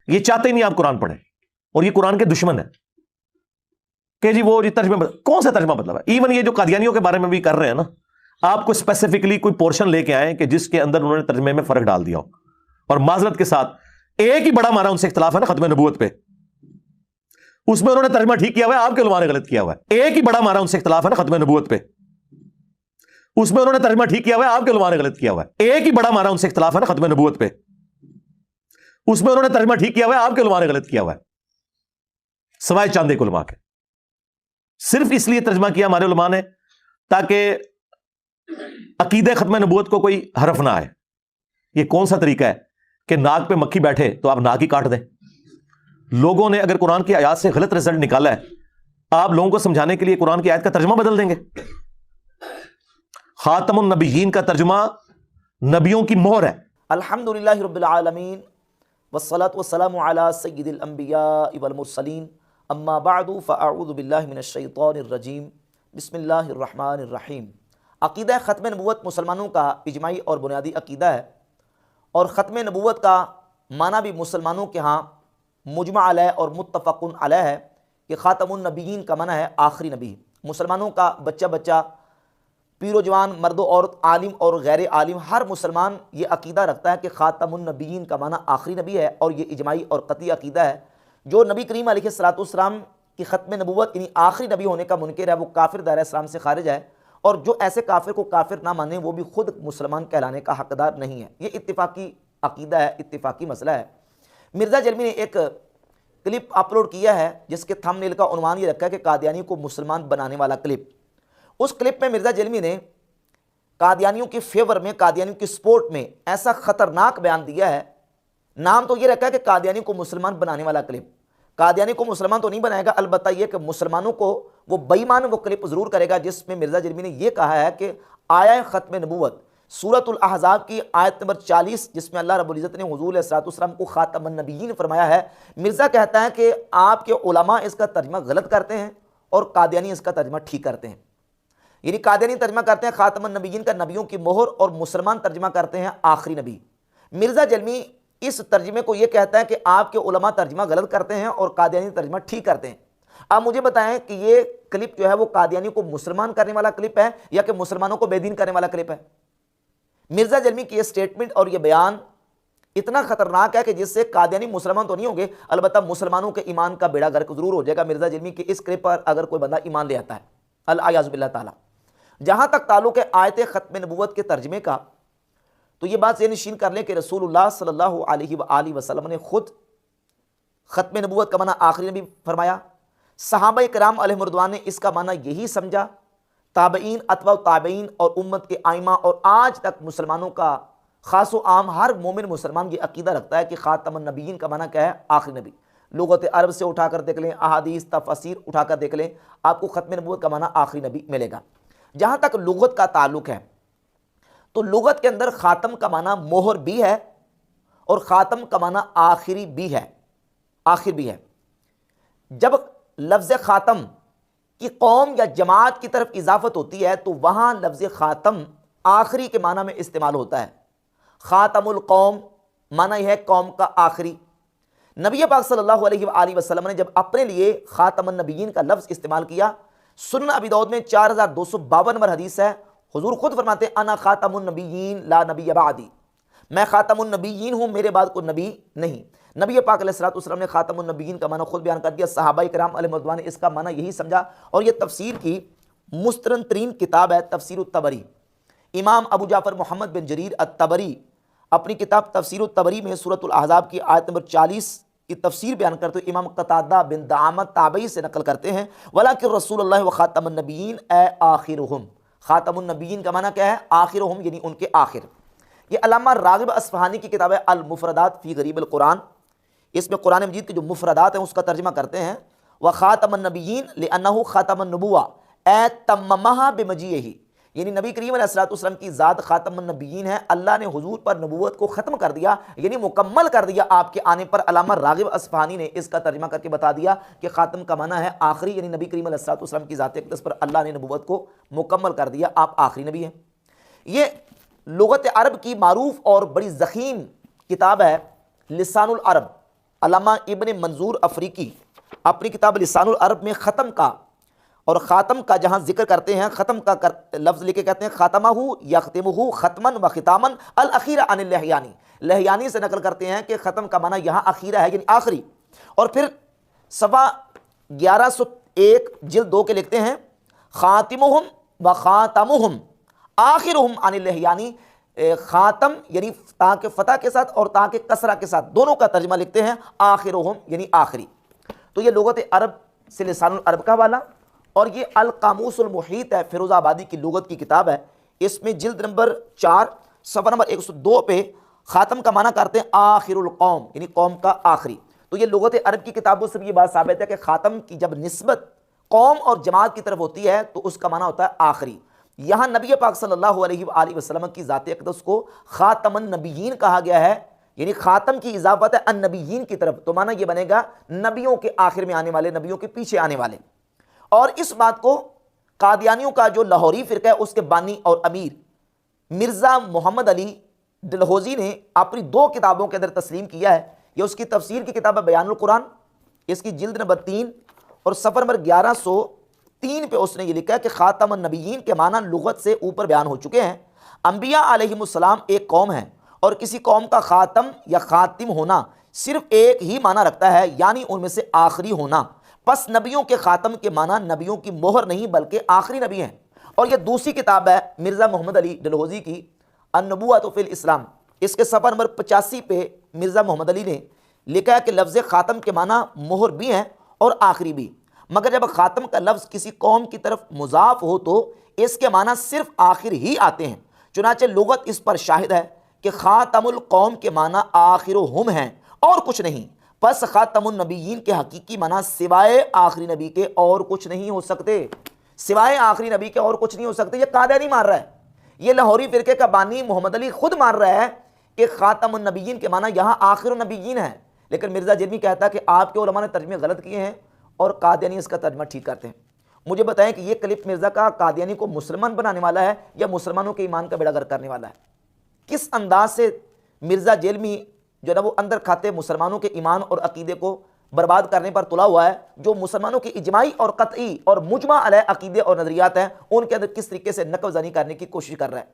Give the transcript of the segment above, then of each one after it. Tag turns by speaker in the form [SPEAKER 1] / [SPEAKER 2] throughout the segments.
[SPEAKER 1] ये चाहते ही नहीं आप कुरान पढ़ें, और ये कुरान के दुश्मन है कि जी वो जी तर्जमा, कौन सा तर्जमा मतलब है? इवन ये जो कादियानियों के बारे में भी कर रहे हैं ना, आपको स्पेसिफिकली कोई पोर्शन लेके आए कि जिसके अंदर उन्होंने तर्जमे में फर्क डाल दिया हो। और माजरत के साथ एक ही बड़ा हमारा उनसे इख्तिलाफ है ना खत्म नबूवत पे, उसमें उन्होंने तर्जमा ठीक किया हुआ है, आपके उलमा ने गलत किया हुआ है। एक ही बड़ा हमारा उनसे इख्तिलाफ है ना खत्म नबूवत पे, उसमें उन्होंने तर्जमा ठीक किया हुआ है, आपके उलमा ने गलत किया हुआ है। एक ही बड़ा हमारा उनसे इख्तिलाफ है ना खत्म नबूवत पे, उसमें उन्होंने तर्जमा ठीक किया हुआ है, आपके उलमा ने गलत किया हुआ है, सवाए चंद एक उलमा के। सिर्फ इसलिए तर्जमा किया हमारे उलमा ने ताकि अकीदे खत्म नबूवत को कोई हरफ ना आए। ये कौन सा तरीका है कि नाक पे मक्खी बैठे तो आप नाक ही काट दें? लोगों ने अगर कुरान की आयत से गलत रिजल्ट निकाला है, आप लोगों को समझाने के लिए कुरान की आयत का तर्जुमा बदल देंगे। खातमुन नबिय्यीन का तर्जुमा नबियों की मोहर है।
[SPEAKER 2] अल्हम्दुलिल्लाहि रब्बिल आलमीन वस्सलातु वस्सलामु अला सय्यिदिल अंबिया वल मुरसलीन अम्मा बअदु फ़अऊज़ु बिल्लाहि मिनश शैतानिर रजीम बिस्मिल्लाहिर रहमानिर रहीम। अक़ीदा ख़त्म नबूवत मुसलमानों का इजमाई और बुनियादी अक़ीदा है, और ख़त्म नबूवत का माना भी मुसलमानों के यहाँ मुजमा अलैह और मुत्तफ़क़ुन अलैह है कि ख़ातमुन नबिय्यीन का माना है आखिरी नबी। मुसलमानों का बच्चा बच्चा, पीरो जवान, मर्दो औरत, आलिम और गैर आलिम, हर मुसलमान ये अक़ीदा रखता है कि ख़ातमुन नबिय्यीन का माना आखिरी नबी है, और ये इजमाई और क़तई अक़ीदा है। जो नबी करीम अलैहिस्सलाम की ख़त्म नबूवत यानी आखिरी नबी होने का मुनकिर है, वो काफिर दायरा इस्लाम से खारिज है, और जो ऐसे काफिर को काफिर ना माने वो भी खुद मुसलमान कहलाने का हकदार नहीं है। ये इत्तिफाकी अक़ीदा है, इत्तिफाकी मसला है। मिर्ज़ा जलमी ने एक क्लिप अपलोड किया है जिसके थंबनेल का उन्वान ये रखा है कि कादियानी को मुसलमान बनाने वाला क्लिप। उस क्लिप में मिर्ज़ा जलमी ने कादियानियों के फेवर में, कादियानियों की सपोर्ट में ऐसा ख़तरनाक बयान दिया है। नाम तो ये रखा है कि कादियानी को मुसलमान बनाने वाला क्लिप। कादियानी को मुसलमान तो नहीं बनाएगा, अलबत्ता ये कि मुसलमानों को वो बेईमान वो क्लिप ज़रूर करेगा जिसमें मिर्ज़ा जलमी ने यह कहा है कि आया ख़त्म नबूवत सूरतुल अहज़ाब की आयत नंबर 40, जिसमें अल्लाह रब्बुल इज़्ज़त ने हुज़ूर अलैहिस्सलाम को ख़ातमुन नबिय्यीन फरमाया है। मिर्ज़ा कहता है कि आपके उलमा इसका तर्जमा गलत करते हैं और कादियानी इसका तर्जमा ठीक करते हैं। यानी कादियानी तर्जमा करते हैं ख़ातमुन नबिय्यीन का नबियों की मोहर, और मुसलमान तर्जमा करते हैं आखिरी नबी। मिर्ज़ा जलमी इस तर्जमे को यह कहता है कि आपके उलमा तर्जमा गलत करते हैं और कादियानी तर्जमा ठीक करते हैं। आप मुझे बताएं कि ये क्लिप जो है वो कादियानी को मुसलमान करने वाला क्लिप है या कि मुसलमानों को बेदीन करने वाला क्लिप है? मिर्ज़ा जलमी की ये स्टेटमेंट और ये बयान इतना खतरनाक है कि जिससे कादियानी मुसलमान तो नहीं होंगे, अलबत्ता मुसलमानों के ईमान का बेड़ा गर्क जरूर हो जाएगा मिर्ज़ा जलमी की इस क्लिप पर अगर कोई बंदा ईमान ले आता है, अल-अयाज़ु बिल्लाह ताला। जहां तक ताल्लुक है आयत ख़त्म नबूवत के तर्जमे का, तो ये बात ये निशीन कर लें कि रसूलुल्लाह सल्लल्लाहु अलैहि वसल्लम ने खुद ख़त्म नबूवत का माना आखिरी नबी फरमाया। सहाबा किराम अलैहिर्रिज़वान ने इसका माना यही समझा। ताबईन, अतबा ताबईन और उम्मत के आइमा और आज तक मुसलमानों का ख़ास व आम हर मोमिन मुसलमान ये अक़ीदा रखता है कि ख़ातमुन नबिय्यीन का माना क्या है? आखिरी नबी। लुग़त अरब से उठाकर देख लें, अहादीस तफसीर उठाकर देख लें, आपको ख़त्म नबूवत का माना आखिरी नबी मिलेगा। जहाँ तक लुग़त का ताल्लुक़ है तो लुग़त के अंदर ख़ातम का माना मोहर भी है और ख़ातम का माना आखिरी भी है, आखिर भी है। जब लफ्ज़ ख़ातम की कौम या जमात की तरफ इजाफत होती है तो वहाँ लफ्ज़ ख़ातम आखिरी के माना में इस्तेमाल होता है। ख़ातमुल कौम माना यह है कौम का आखिरी। नबी पाक सल्लल्लाहु अलैहि वसल्लम ने जब अपने लिए ख़ातमुन नबिय्यीन का लफ्ज़ इस्तेमाल किया, सुनन अबी दाऊद में 4252 नंबर हदीस है, हुजूर खुद फरमाते हैं अना ख़ातमुन नबिय्यीन ला नबिय्य बादी, मैं ख़ातमुन नबिय्यीन हूँ, मेरे बाद कोई नबी नहीं। नबी पाक अलैहिस्सलातु वस्सलाम ने ख़ातमुन नबिय्यीन का माना खुद बयान कर दिया। सहाबा किराम अलैहिर्रिज़वान ने इसका माना यही समझा, और यह तफसीर की मुस्तरन तरीन किताब है तफसीर अत-तबरी। इमाम अबू जाफ़र मोहम्मद बिन जरीर अत-तबरी अपनी किताब तफसीर अत-तबरी में सूरतुल अहज़ाब की आयत नंबर 40 की तफसीर बयान करते हुए इमाम क़तादा बिन दामत ताबई से नकल करते हैं, वलाकिन रसूलुल्लाह व ख़ातमुन नबिय्यीन ए आखिरुहुम। ख़ातमुन नबिय्यीन का माना क्या है? आखिरुहुम, यानी उनके आखिर। ये अल्लामा राग़िब अस्फ़हानी की किताब है अल-मुफ़रदात फ़ी ग़रीबिल क़ुरान। इसमें कुरान मजीद के जो मुफ़रदात हैं उसका तर्जुमा करते हैं, व ख़ातमुन नबिय्यीन लिअन्नहु ख़ातमुन नबुव्वा ए तम्ममहा बिमजीइही, यानी नबी करीम अलैहिस्सलाम की ज़ात ख़ातमुन नबिय्यीन है। अल्लाह ने हुजूर पर नबूवत को ख़त्म कर दिया, यानी मुकम्मल कर दिया आपके आने पर। अल्लामा राग़िब अस्फ़हानी ने इसका तर्जुमा करके बता दिया कि ख़ातम का माना है आखिरी, यानी नबी करीम अलैहिस्सलाम की ज़ात अक़दस पर अल्लाह ने नबूवत को मुकम्मल कर दिया, आप आखिरी नबी हैं। ये लुग़त अरब की मारूफ़ और बड़ी ज़ख़ीम किताब है लिसानुल अरब, अल्लामा इब्न मंजूर अफ्रीकी अपनी किताब लिसानुल अरब में ख़त्म का और ख़ातम का जहाँ जिक्र करते हैं, ख़त्म का लफ्ज़ लेके कहते हैं ख़ातमहु यख़्तिमुहु ख़त्मन व ख़ितामन अल अखीरा अनिल लहयानी। लहयानी से नकल करते हैं कि ख़त्म का माना यहाँ अखीरा है यानी आखिरी। और फिर सवा 1101 जिल्द 2 के लिखते हैं ख़ातिमुहुम व ख़ातमुहुम आखिरुहुम अनिल लहयानी। ख़ातम यानी ता के फ़तह के साथ और ता के कसरा के साथ दोनों का तर्जमा लिखते हैं आखिरुहुम यानी आखिरी। तो ये लुगत अरब से लिसानुल अरब का वाला, और ये अल कामूसुल मुहीत है, फिरोज़ाबादी की लुगत की किताब है। इसमें जिल्द नंबर 4 सफ़ा नंबर 102 पे ख़ातम का माना करते हैं आखिरुल कौम यानी कौम का आखिरी। तो ये लुगत अरब की किताबों से भी ये बात साबित है कि ख़ातम की जब निस्बत कौम और जमात की तरफ होती है तो उसका माना होता है आखिरी। यहाँ नबी पाक सल्लल्लाहु अलैहि वसल्लम की ज़ात अक़दस को ख़ातमन नबिय्यीन कहा गया है, यानी ख़ातम की इजाफत है अन नबिय्यीन की तरफ, तो माना ये बनेगा नबियों के आखिर में आने वाले, नबियों के पीछे आने वाले। और इस बात को कादियानियों का जो लाहौरी फ़िरका है उसके बानी और अमीर मिर्ज़ा मोहम्मद अली डलहौज़ी ने अपनी 2 किताबों के अंदर तस्लीम किया है। ये उसकी तफसीर की किताब है बयानुल कुरान, इसकी जिल्द नंबर 3 और सफ़र नंबर 1103 पे उसने ये लिखा है कि ख़ातमुन नबिय्यीन के माना लुगत से ऊपर बयान हो चुके हैं। अंबिया अलैहिमुस्सलाम एक कौम है और किसी कौम का ख़ातम या ख़ातिम होना सिर्फ एक ही माना रखता है, यानी उनमें से आखिरी होना। बस नबियों के ख़ातम के माना नबियों की मोहर नहीं बल्कि आखिरी नबी हैं। और यह दूसरी किताब है मिर्ज़ा मोहम्मद अली डलहौज़ी की अन्नुबुव्वतु फ़िल इस्लाम, इसके सफ़ा नंबर 85 पे मिर्ज़ा मोहम्मद अली ने लिखा है कि लफ्ज़ ख़ातम के माना मोहर भी हैं और आखिरी भी, मगर जब ख़ातम का लफ्ज़ किसी कौम की तरफ मुज़ाफ़ हो तो इसके माना सिर्फ आखिर ही आते हैं। चुनांचे लुगत इस पर शाहिद है कि ख़ातमुल कौम के माना आखिरुहुम हैं और कुछ नहीं। बस ख़ातमुन नबिय्यीन के हकीकी माना सिवाय आखिरी नबी के और कुछ नहीं हो सकते, सिवाय आखिरी नबी के और कुछ नहीं हो सकते। ये कादियानी मार रहा है, ये लाहौरी फ़िरके का बानी मोहम्मद अली खुद मार रहा है कि ख़ातमुन नबिय्यीन के माना यहाँ आखिरुन नबिय्यीन है। लेकिन मिर्ज़ा जिल्मी कहता है कि आपके उलमा ने तर्जमे गलत किए हैं और कादियानी इसका तर्जमा ठीक करते हैं। मुझे बताएं कि ये क्लिप मिर्ज़ा का कादियानी को मुसलमान बनाने वाला है या मुसलमानों के ईमान का बेड़ा गर्क करने वाला है? किस अंदाज से मिर्ज़ा जिल्मी जो ना वो अंदर खाते मुसलमानों के ईमान और अकीदे को बर्बाद करने पर तुला हुआ है, जो मुसलमानों के इजमाई और कतई और मुजमा अलैह अकीदे और नज़रियात हैं उनके अंदर किस तरीके से नकवज़नी करने की कोशिश कर रहा है।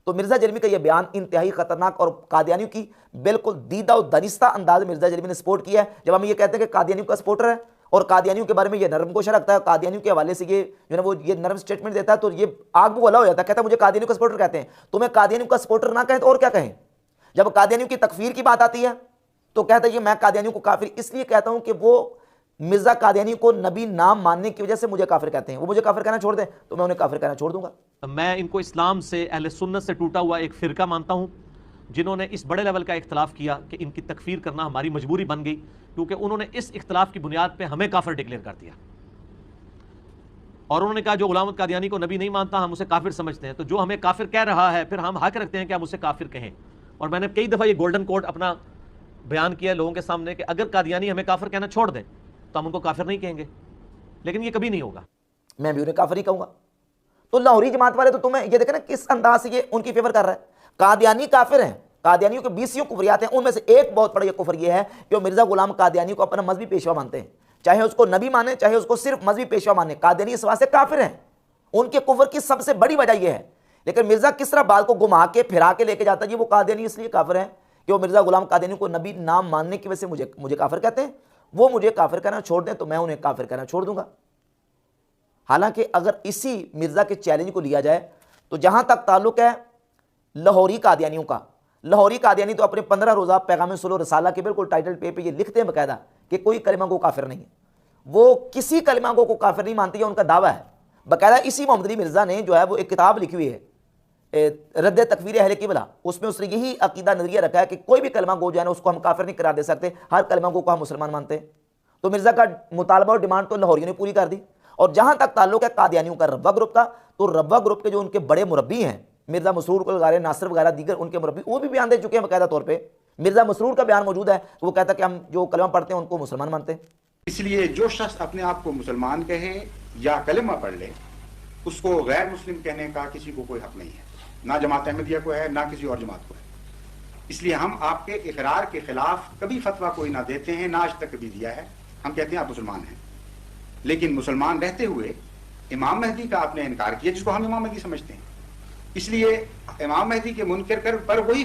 [SPEAKER 2] तो मिर्ज़ा जिल्मी का यह बयान इंतहाई ख़तरनाक और कादियानियों की बिल्कुल दीदा और दनिस्ता अंदाज मिर्ज़ा जिल्मी ने सपोर्ट किया है। जब हम ये कहते हैं कि कादियानियों का सपोर्टर है और कादियानियों के बारे में ये नरम गोशा रखता है, कादियानियों के हवाले से ये जो है वो ये नरम स्टेटमेंट देता है, तो ये आग बुला हो जाता है, कहता है मुझे कादियानियों का सपोर्टर कहते हैं। तुम्हें कादियानियों का सपोर्टर ना कहें तो और क्या कहें? जब कादियानियों की तकफीर की बात आती है तो कहता है कि मैं कादियानियों को काफिर इसलिए कहता हूं कि वो मिर्ज़ा कादियानी को नबी नाम मानने की वजह से मुझे काफिर कहते हैं, वो मुझे काफिर कहना छोड़ दें तो मैं उन्हें काफिर कहना छोड़ दूंगा।
[SPEAKER 3] मैं इनको इस्लाम से, अहले सुन्नत से टूटा हुआ एक फ़िरका मानता हूँ जिन्होंने इस बड़े लेवल का इख्तलाफ किया कि इनकी तकफीर करना हमारी मजबूरी बन गई, क्योंकि उन्होंने इस इख्तलाफ की बुनियाद पर हमें काफिर डिक्लेयर कर दिया और उन्होंने कहा जो गुलाम कादियानी को नबी नहीं मानता हम उसे काफिर समझते हैं। तो जो हमें काफिर कह रहा है फिर हम हक रखते हैं कि हम उसे काफिर कहें। और मैंने कई दफ़ा ये गोल्डन कोड अपना बयान किया लोगों के सामने कि अगर कादियानी हमें काफिर कहना छोड़ दें तो हम उनको काफिर नहीं कहेंगे, लेकिन ये कभी नहीं होगा,
[SPEAKER 2] मैं भी उन्हें काफिर ही कहूंगा। तो लाहौरी जमात वाले तो तुम्हें ये देखें ना किस अंदाज से ये उनकी फेवर कर रहा है। कादियानी काफिर हैं, कादियानियों के 20 कुफरियात हैं, उनमें से एक बहुत बड़ा कुफर ये है कि वो मिर्ज़ा गुलाम कादियानी को अपना मजहबी पेशवा मानते हैं, चाहे उसको नबी माने चाहे उसको सिर्फ मजहबी पेशवा माने। कादियानी इस वास्ते काफिर हैं, उनके कुफर की सबसे बड़ी वजह यह है। लेकिन मिर्ज़ा किस तरह बाल को घुमा के फिरा के लेके जाता है, वो कादियानी इसलिए काफिर हैं कि वो मिर्ज़ा गुलाम कादियानी को नबी नाम मानने की वजह से मुझे काफिर कहते हैं, वो मुझे काफिर कहना छोड़ दें तो मैं उन्हें काफिर कहना छोड़ दूंगा। हालांकि अगर इसी मिर्ज़ा के चैलेंज को लिया जाए तो जहां तक ताल्लुक है लाहौरी कादियानियों का, लाहौरी कादियानी तो अपने 15 रोज़ा पैगाम सुलह रसाला के बिल्कुल टाइटल पे ये लिखते हैं बाकायदा कि कोई कलिमा को काफिर नहीं है, वो किसी कलिमा को काफिर नहीं मानती है, उनका दावा है। बाकायदा इसी मोहम्मद अली मिर्ज़ा ने जो है वो एक किताब लिखी हुई है रद्द तकफीर अहले किबला, उसमें उसने यही अकीदा नजरिया रखा है कि कोई भी कलमा गो जो है ना उसको हम काफिर नहीं करार दे सकते, हर कलमा को हम मुसलमान मानते हैं। तो मिर्ज़ा का मुतालबा और डिमांड तो लाहौरियों ने पूरी कर दी। और जहां तक ताल्लुक है कादियानियों का रब्बा ग्रुप का, तो रब्बा ग्रुप के जो उनके बड़े मुरब्बी हैं मिर्ज़ा मसरूर वगैरह, नासिर वगैरह दीगर उनके मुरब्बी, वो भी बयान दे चुके हैं बाकायदा तौर पर। मिर्ज़ा मसरूर का बयान मौजूद है, वो कहता है कि हम जो कलमा पढ़ते हैं उनको मुसलमान मानते हैं।
[SPEAKER 4] इसलिए जो शख्स अपने आप को मुसलमान कहे या कलमा पढ़ ले उसको गैर मुस्लिम कहने का किसी को कोई हक नहीं है, ना जमात अहमदिया को है ना किसी और जमात को है। इसलिए हम आपके इकरार के खिलाफ कभी फतवा कोई ना देते हैं, ना आज तक कभी दिया है। हम कहते हैं आप मुसलमान हैं, लेकिन मुसलमान रहते हुए इमाम महदी का आपने इनकार किया, जिसको हम इमाम महदी समझते हैं। इसलिए इमाम महदी के मुनकर पर वही